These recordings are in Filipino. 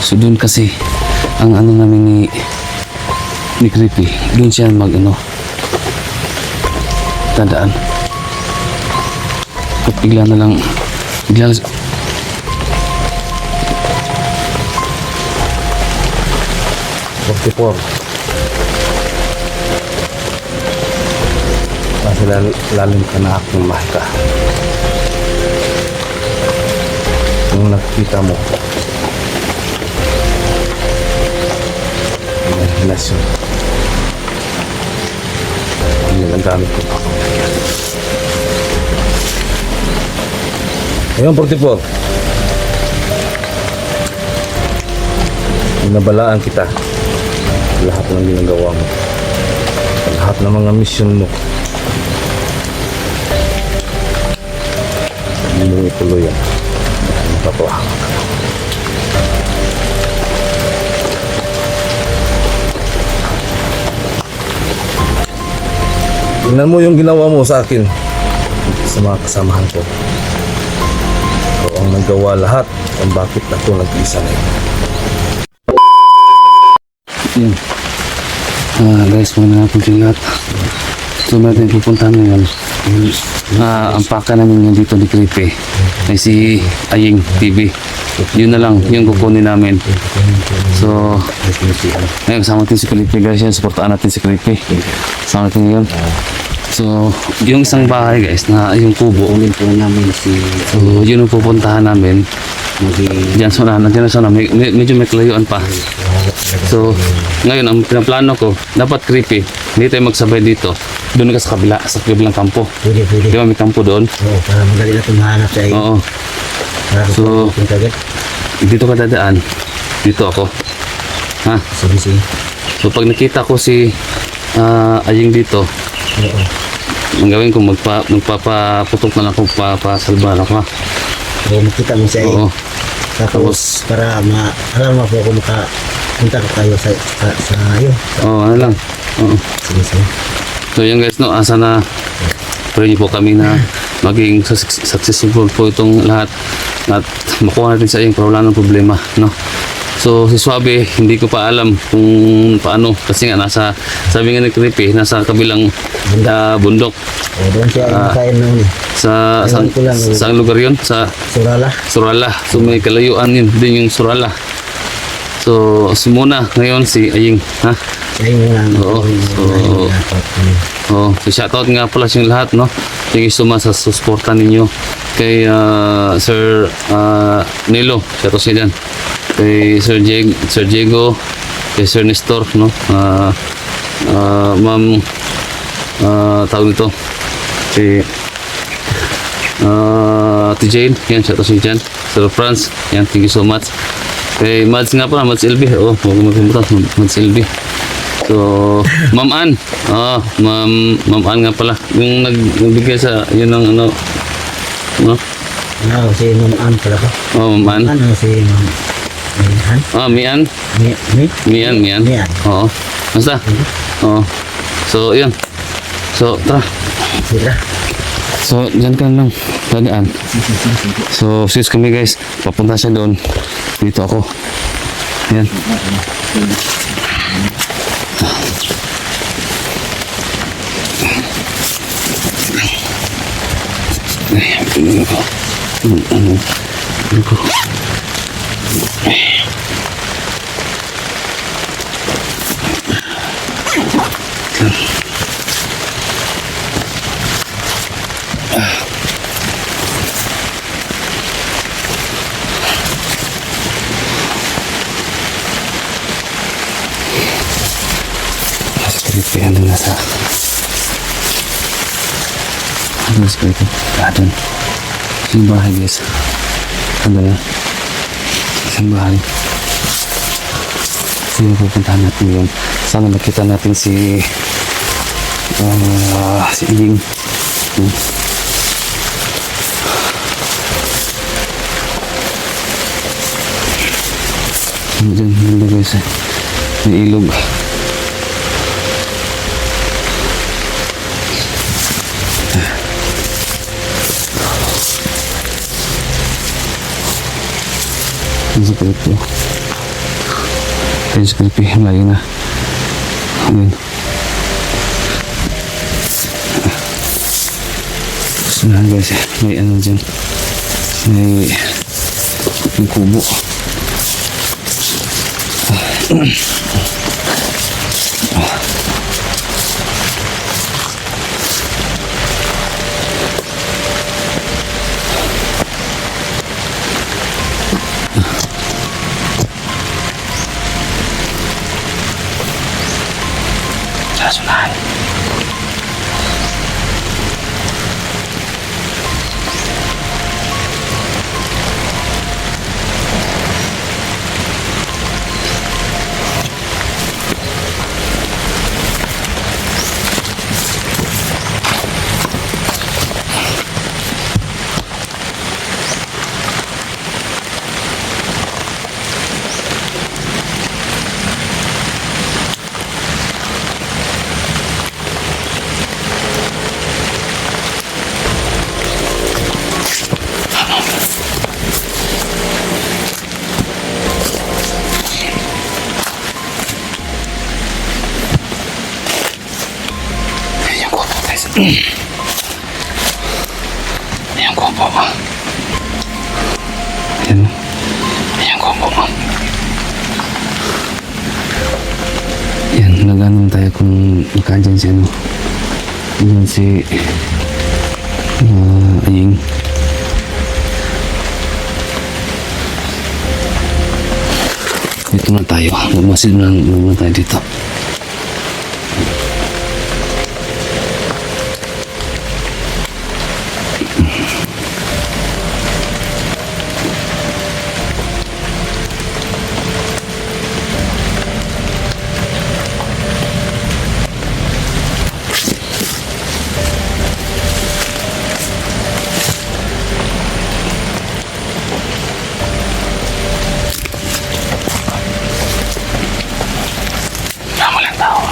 So doon kasi ang ano namin ni Creepy, doon siya mag ano tandaan. At bigla na lang bigla 44. Kasi lalim ka na akong mahika. Kung nakikita mo, may relasyon. Ang nagamit ko pa ako. Ayun, 44. Binabalaan kita. Lahat ng ginagawa mo, lahat ng mga mission mo, hindi mo ituloy yan. Mapapahanga ka. Tingnan mo yung ginawa mo sa akin, sa mga kasamahan ko. Ikaw ang nagawa lahat kung bakit ako nag-iisa na ito. yun. Guys, muna natin yung lahat. So natin pupuntahan ngayon. Ang paka namin ngayon dito ni Creepy ay si Aying TV. Yun na lang yung kukunin namin. So ngayon kasama natin si Creepy guys. Yan, supportaan natin si Creepy. Kasama natin ngayon. So yung isang bahay guys na yung kubo, Kunin po namin si so yun ang pupuntahan namin. Diyan sa unahan, nandiyan na sa unahan, medyo may kalayuan pa. So ngayon ang pinaplano ko, dapat Creepy, hindi tayo magsabay dito. Doon ka sa kabila, sa kabilang kampo. Pwede. Di ba may kampo doon? Oo, para madali na tumahanap sa iyo. Oo. So dito ka dadaan, dito ako. Ha? Sige. So pag nakita ko si Aying dito, Oo. ang gawin ko magpapaputok na lang ako, papasalba na ako. Oo, makita mo sa iyo. Oo. Tapos para alam mo po kung makapunta ka kayo sa iyo. Oo, ano lang. Oo. Sige. So yan guys, no, asa na pray niyo po kami na maging successful po itong lahat at makuha natin sa iyong para wala ng problema, no? So si Suabe, hindi ko pa alam kung paano kasi nga sabi nga ni Creepy, nasa kabilang bundok. O, doon siya nakain noon. Sa lugar yun? Sa Surala. So may kalayuan yun, din yung Surala. So muna ngayon si Aying, ha? Ayun lang. Oo. So shoutout nga pala sa lahat, no? Thank you so much sa suporta ninyo kay Sir Nilo, shoutout siya dyan. Kay Sir Diego, kay Sir Nestor, no? Ma'am tawag nito si Ate Jane, yan, shoutout siya dyan. Sir Franz, yan, thank you so much. Kay Mads nga pala, Mads LB, huwag magkalimutan, Mads LB. So, Ma'am Ann, Ma'am Ann nga pala, yung nagbigay sa, yun ang ano, no? Si Ma'am Ann pala ko. Ma'am Ann. Ano si Ma'am Ann? Mian. Mian. Mian. Oo. Basta? Oo. So, yun. So, tara. Sila. So, dyan ka lang. Dadaan. So, sis kami guys. Papunta siya doon. Dito ako. Ayan. Kaya doon nasa ano sa ito? Doon isang bahay guys. Ano yan? Isang bahay. Sino pupuntahan natin yun? Sana makita natin si Iying. Diyan guys, may ilog. Seperti itu. Ayun si Creepy, layo na. Ayun. Saan guys, may ano dyan. May kubo. Sasunahan. Ayan ko po guys. Ayan ko po. Ayan. Ayan ko po. Ayan, nag-ano tayo kung nakandyan si ano. Ayan si Aying. Dito na tayo. Magmasid na tayo dito. Tama lang tao.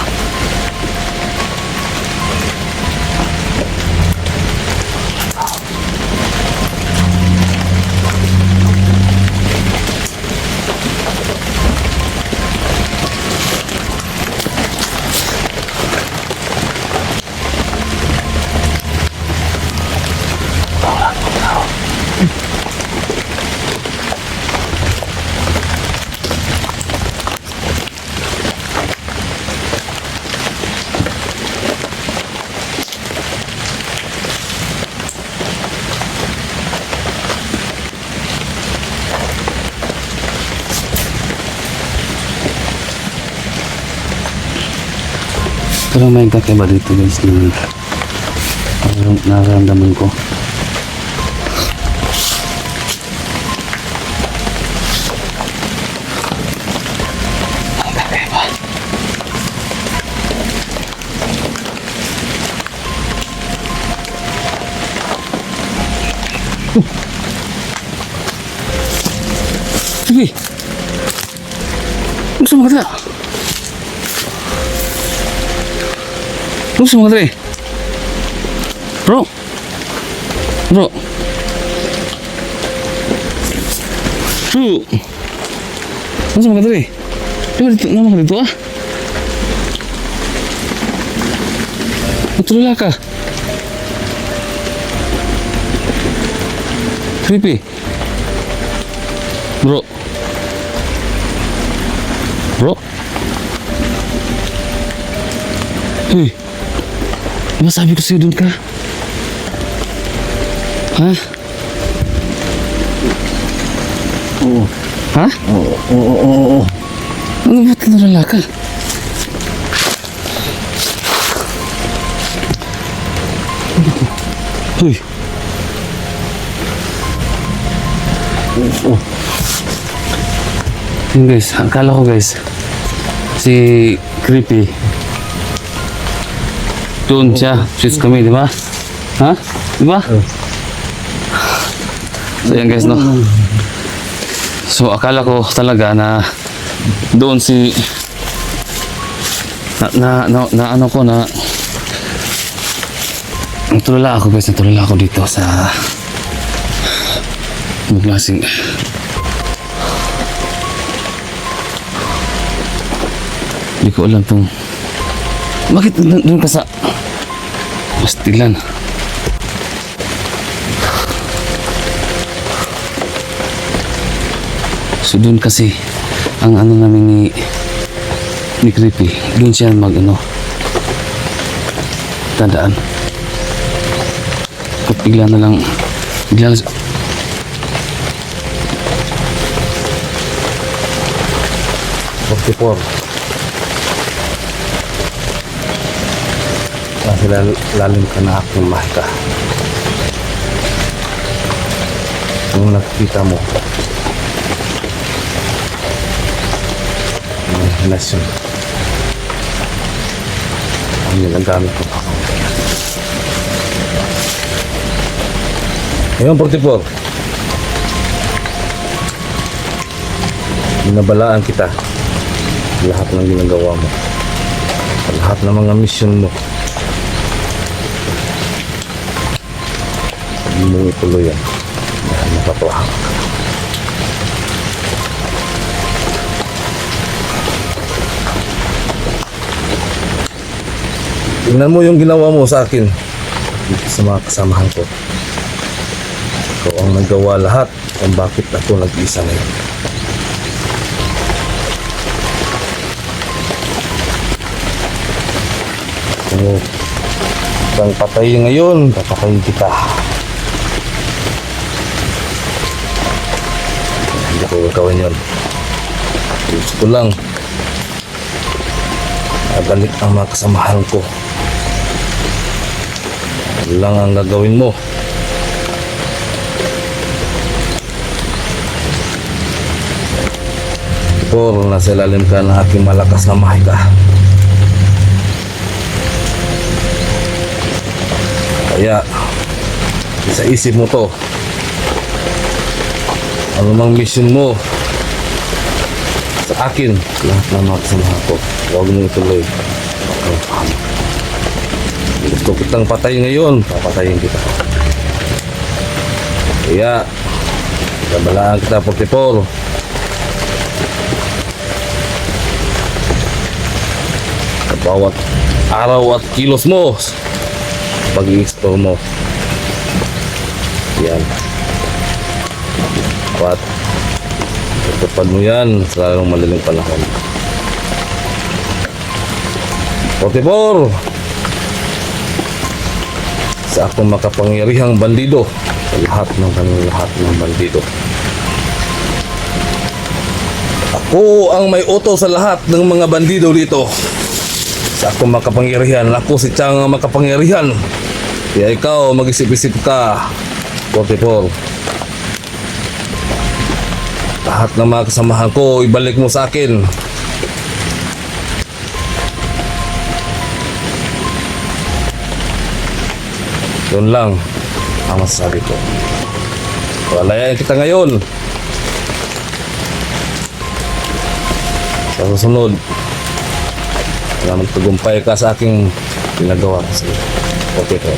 Pero may kakaiba dito guys na nararamdaman ko. Ang kakaiba. Sige. Gusto mo ka Gusto mo ka Bro. Bro. Bro. Gusto mo ka dito naman ka dito ah. Matulala ka. Creepy. Bro. Bro. Hey. Diba sabi ko sa'yo dun ka? Ha? Oo. Ha? Oo. Ano ba't nalala ka? Uy. Oo. Yun guys, akala ko guys, si Creepy doon siya, shoots kami, di ba? Ha? Di ba? So yan guys, no? So akala ko talaga na doon si na ano ko na natulala ako guys, natulala ako dito sa maglasing Hindi ko alam tong... Bakit doon ka sa... pastilan? So doon kasi ang ano namin ni Creepy, doon siya tandaan. At bigla na lang 44. Nasa lalim ka na aking mahika. Kung nakikita mo, may hinasyon. Ang ginagamit ko pa. Ngayon, 44. Binabalaan kita lahat ng ginagawa mo, lahat ng mga mission mo. Hindi mo ituloy yan dahil napatuwa ka. Tingnan mo yung ginawa mo sa akin dito sa mga kasamahan ko. Ikaw ang nagawa lahat kung bakit ako nag-isa ngayon. Kung kang patayin ngayon, papatayin kita. Hindi ko gagawin yun. Gusto ko lang balik ang mga kasamahan ko. Ano lang ang gagawin mo? Por, nasa ilalim ka ng aking malakas na mahika. Kaya, sa isip mo to, ano mang mission mo sa akin, lahat ng mga kasamahan ko, huwag mo ituloy. Gusto kitang patayin ngayon, papatayin kita. Kaya, kabalaan kita 44. Sa bawat araw at kilos mo, pag-i-explore mo. Yan. Dapat tutupad mo yan sa lalong madaling panahon. 44. Sa akong makapangyarihang bandido, sa lahat ng bandido. Ako ang may utos sa lahat ng mga bandido dito. Sa akong makapangyarihan, ako si Chang ang makapangyarihan. Kaya ikaw, mag-isip-isip ka. 44. Lahat ng mga kasamahan ko, ibalik mo sa akin. Yun lang ang masasabi ko. Walayan kita ngayon. Sa susunod, na magtagumpay ka sa aking ginagawa kasi. Okay ko.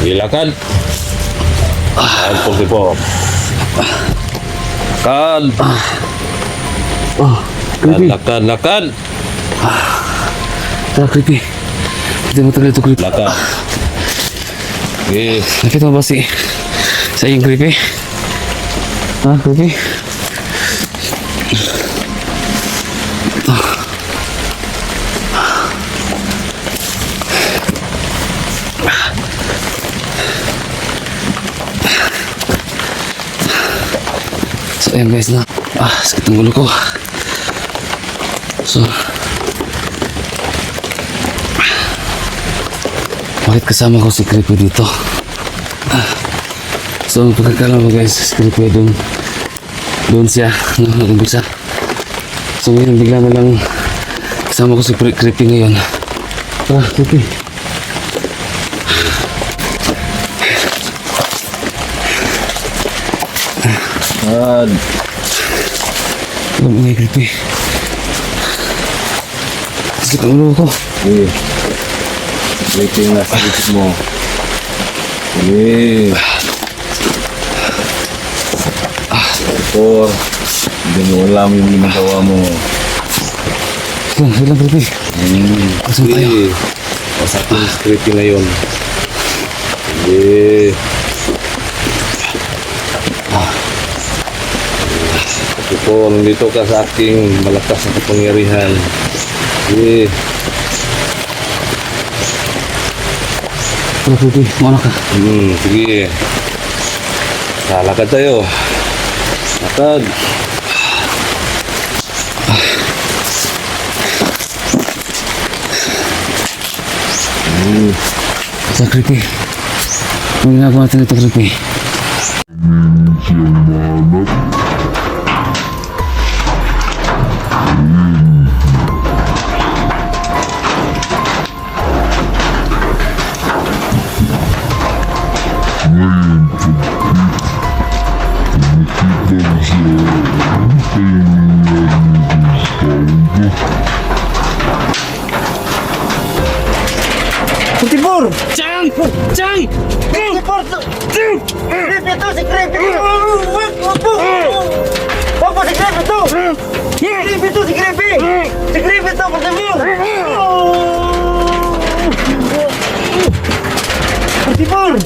Hilakad. Lakad 44. Lakad. Creepy. Lakad. Tara, Creepy. Hindi mo tagal ito, Creepy. Lakad. Okay. Nakita mo ba sa iyong Creepy? Ha, Creepy? So ayan guys na, sakit ang ulo ko. So Bakit kasama ko si Creepy dito? So, ang pagkakala mo guys, si Creepy doon siya, nag-umpisa. So, ngayon, bigla na lang kasama ko si Creepy ngayon. Tara, Creepy. Alam mo nga, Creepy. Sakit ang ulo ko. Waiting na sa isip mo. Sige. Or, hindi mo alam yung ginagawa mo. Lang, Creepy. Kasama tayo. Sige. Pasok yung scripting ngayon. Sige. Or, nandito ka sa aking malakas na kapangyarihan. Sige. Tara, Creepy. Mauna ka. Sige. Lalakad tayo. Lakad. Sa Creepy. Ang ginagawa natin ito, Creepy. Putibor! Chang! Chang! Putibor! Creepy to! Si Creepy to! Wag po si Creepy to! Creepy to! Si Creepy! Si Creepy to! Putibor! Putibor!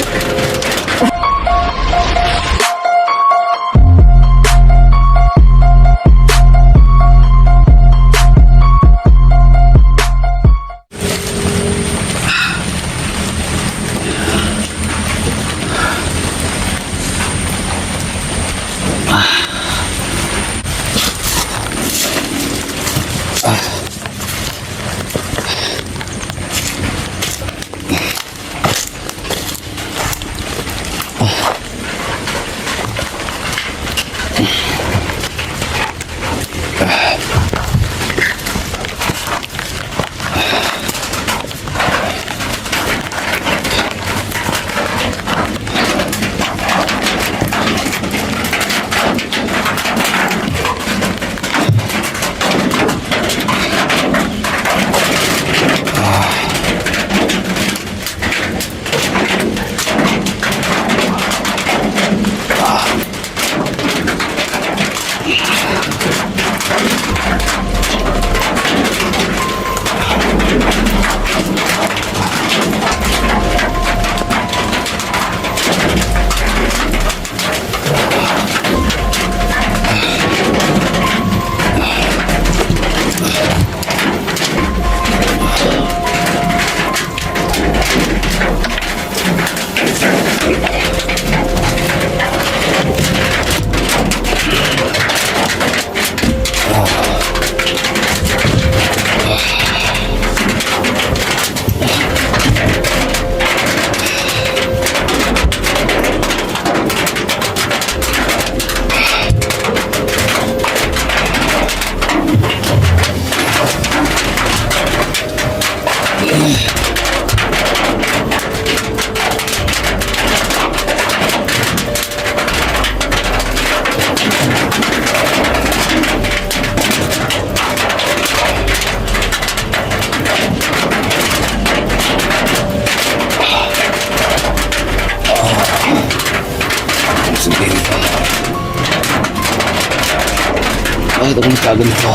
Bakit ako nagkaganito?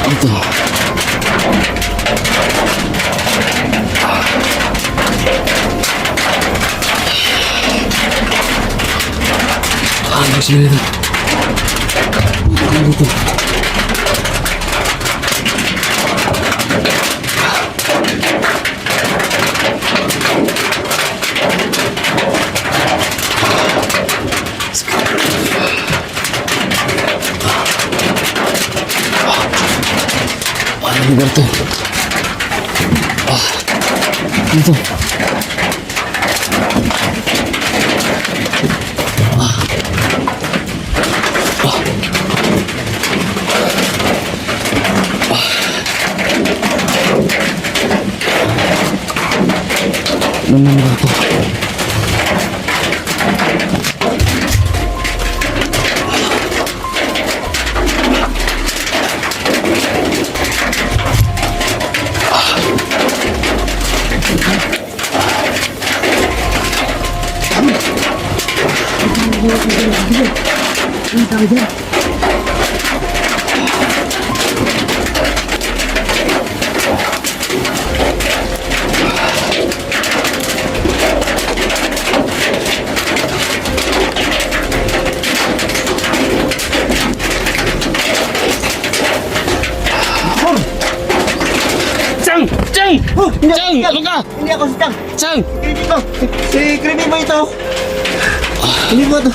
Ito. Ano sila dito? Ano dito? lugar to. Ito. Ano lugar to? Chang! Chang! Chang! Ano ka? Hindi ako si Chang. Chang! Hindi ko. Si Creepy ba ito? Hindi ko ito.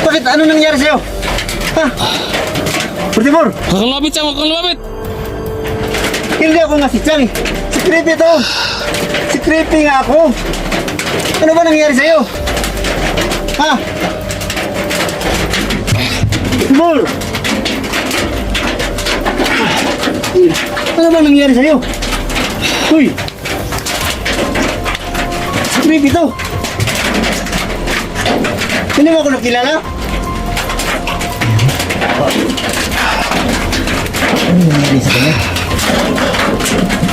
Bakit? Ano nangyari sa'yo? Ha? Portimor, Huwag kang lumapit, Chang! Huwag kang lumapit! hindi ako nga si Chang. Si Creepy ito. Si Creepy nga ako. Ano ba nangyari sa'yo? Ha? Portimor! Ano ba nangyari sa'yo? Uy! Si Creepy ito. Hindi mo ako nakilala? Ano nangyari sa kanya?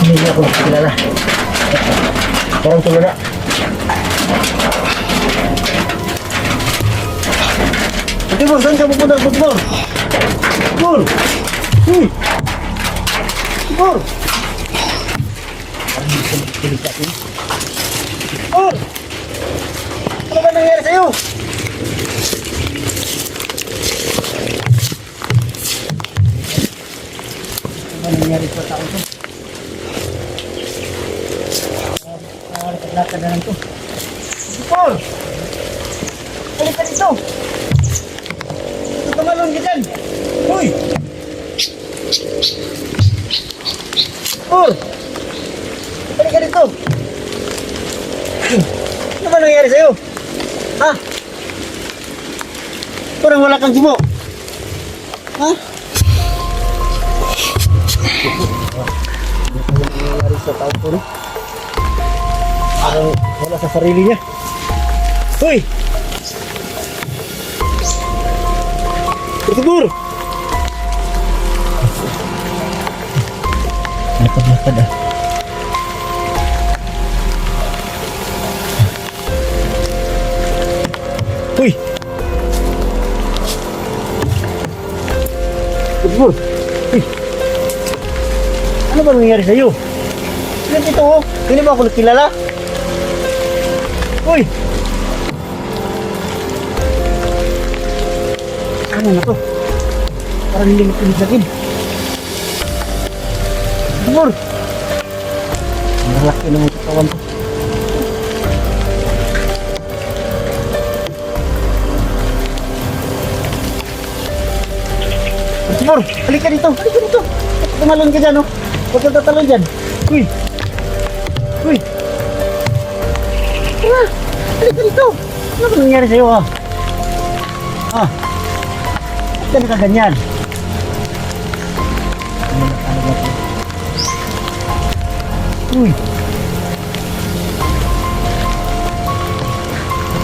Hindi mo ako nakilala. Parang tulala. Putibor, saan ka pupunta? Putibor! Putibor! Uy! Putibor! Putibor! Ano ba nangyari sa'yo? Ano nangyari sa tao to? Lakad na lang to. Putibor! Balik ka dito! Tumalon ka dyan! Uy! Putibor! Balik ka dito! Ano ba nangyari sa'yo? Ha? Parang wala kang gumo. Ha? Ano nangyari sa tao ko, no? Parang wala sa sarili niya. Uy! Putibor! Lakad-lakad ah. Uy! Putibor! Uy! Ano ba nangyari sa'yo? Sino ito oh? Hindi ba ako nakilala? Uy! Ano na to? Parang hindi makinig sa akin. Putibor! Ang laki naman sa kawan ko. Putibor! Halika dito! Halika dito! Tumalon ka dyan oh! Huwag kang tatalon dyan! Uy! Uy! Ah! Halika dito! Ano ba nangyari sa'yo ha? Ah! Ba't ka nakaganyan? Ano ba ito? Uy!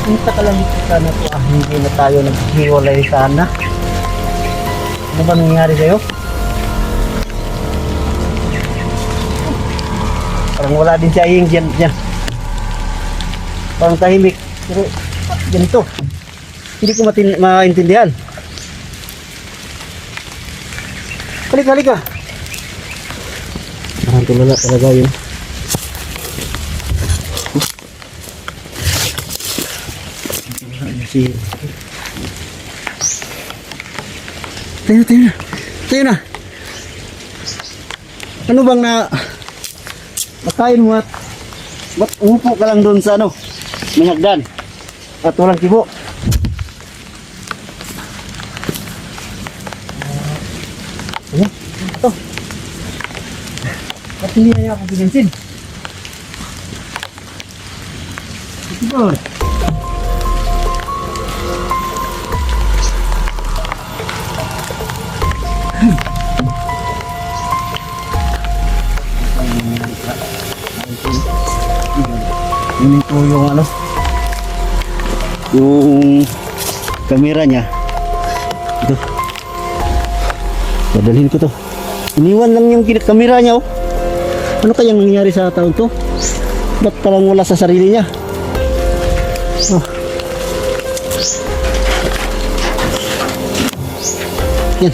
Punta ka lang dito sana to ah. Hindi na tayo naghiwalay sana. Ano ba nangyari sa'yo? Parang wala din si Aying dyan. Parang tahimik. Pero ganito. Hindi ko maintindihan. Halika. Parang tulala talaga yun. Tayo na. Ano bang nakain mo at ba't umupo ka lang doon sa ano? May hagdan at walang kibo. Ito. Hindi na niya ako pinansin. Siguro. Yun po yung ano, yung camera niya. Ito. Dadalhin ko to. Iniwan lang yung kamera niya, oh. Ano kayang nangyari sa taon to? Ba't parang wala sa sarili niya? Oh. Yan.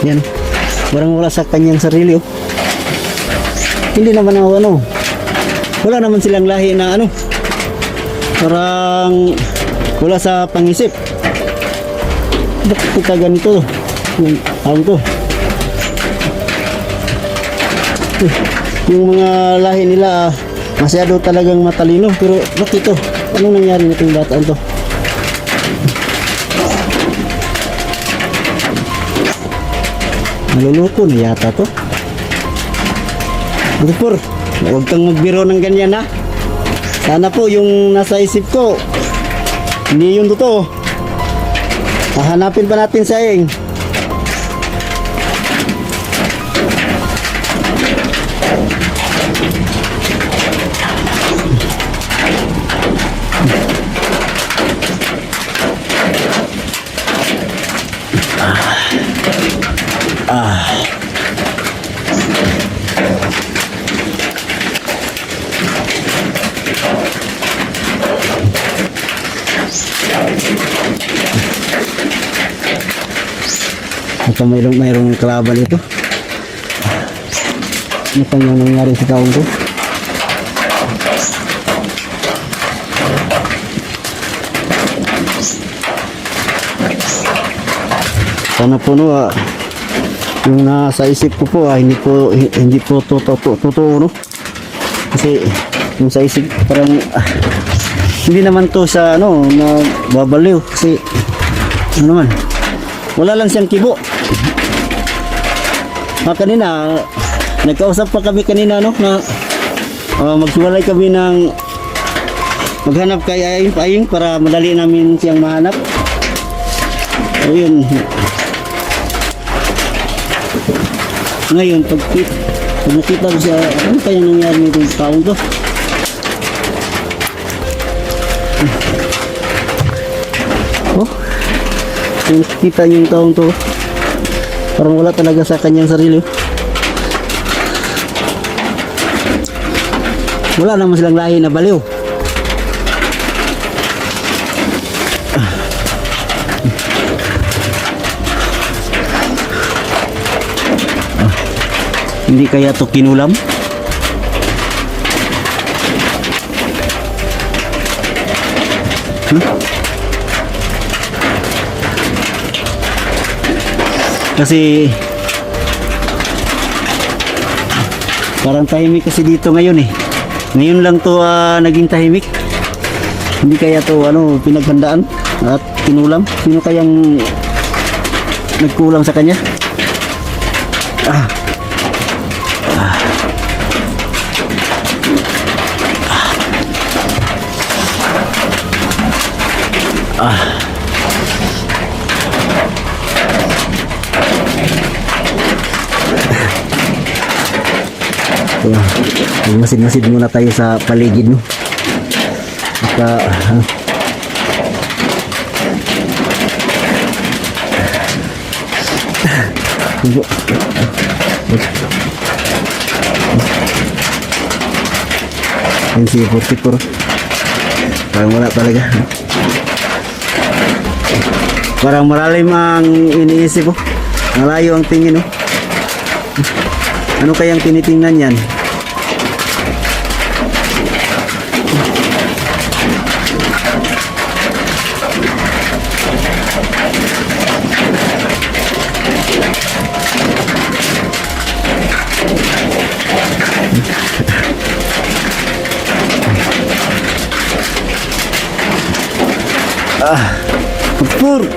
Yan. Parang wala sa kanyang sarili, oh. Hindi naman ako ano. Wala naman silang lahi na ano. Parang wala sa pangisip. Bakit ka ganito? Yung tawag to. Yung mga lahi nila masyado talagang matalino. Pero bakit ito? Anong nangyari na itong bataan to? Naluloko na yata to. Bukpor, huwag kang magbiro ng ganyan ha. Sana po yung nasa isip ko, hindi yung totoo. Hahanapin pa natin sa Ayeng. Ito mayroong kalaban ito. Ano pa yung nangyari sa taong ko? Sana po no, yung nasa isip ko po hindi po totoo no. Kasi yung sa isip parang hindi naman to sa ano na babaliw kasi ano naman wala lang siyang kibo. Kanina nagkausap pa kami kanina no na magsiwalay kami ng maghanap kay Ayeng para madali namin siyang mahanap. Ayun. Ngayon pag nakita ko siya, ano kaya nangyari nitong taong to? Oh, kita niyo yung taong to. Parang wala talaga sa kanyang sarili. Wala naman silang lahi na baliw. Hindi kaya to kinulam? Kasi parang tahimik kasi dito ngayon eh. Ngayon lang to naging tahimik. Hindi kaya to ano pinaghandaan at kinulam? Sino kayang nagkulang sa kanya? Masid-masid muna tayo sa paligid no. Yan si Purtipur. Parang wala talaga. Parang malalim ang iniisip ko. Malayo ang tingin no. Ano kayang tinitingnan yan? 44.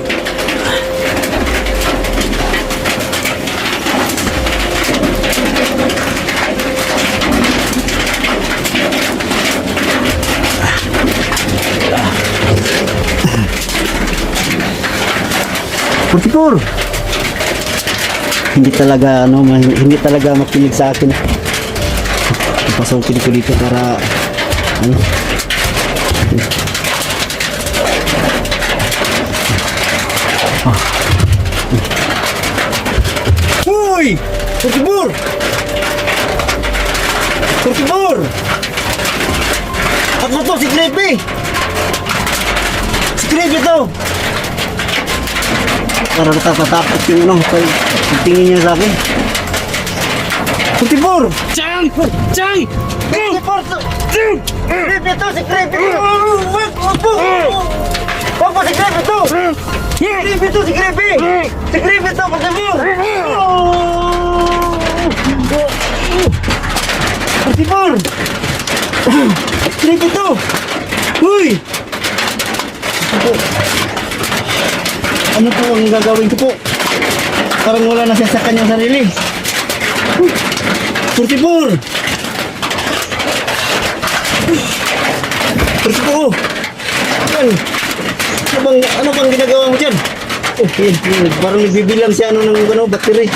Hindi talaga hindi talaga makinig sa akin. Pasokin ko dito para ano. Uy! 44! 44! Ako to, si Creepy! Si Creepy to! Para natatakot yung ano, tingin niya sa akin. 44! Chang! Chang! 44 to! Creepy to, si Creepy! Opo, si Creepy to! Creepy to, si Creepy! Si Creepy to, 44! 44! Creepy to! Uy! Ano po ang gagawin ko po? Parang wala na siya sa kanyang sarili. 44! 44! Ano bang ginagawa mo dyan? Oh, yun. Parang nagbibilang siya ng battery.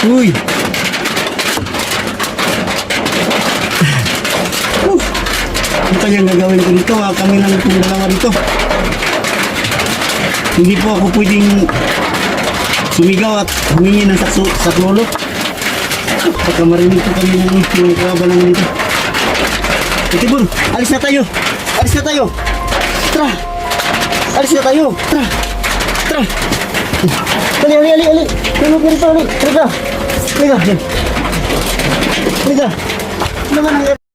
Uy! Ano kanyang gagawin ko dito? Kami lang itong dalawa dito. Hindi po ako pwedeng sumigaw at humingi ng saklolo. Baka marinig ko kami ng kawabalan dito. Tibor, alis na tayo! Alis na tayo! Tara! Alis na tayo! Tara! Tara! Ali! Tulog ka rito, Ali! Halika! Halika! Halika! Ano ba nangyari?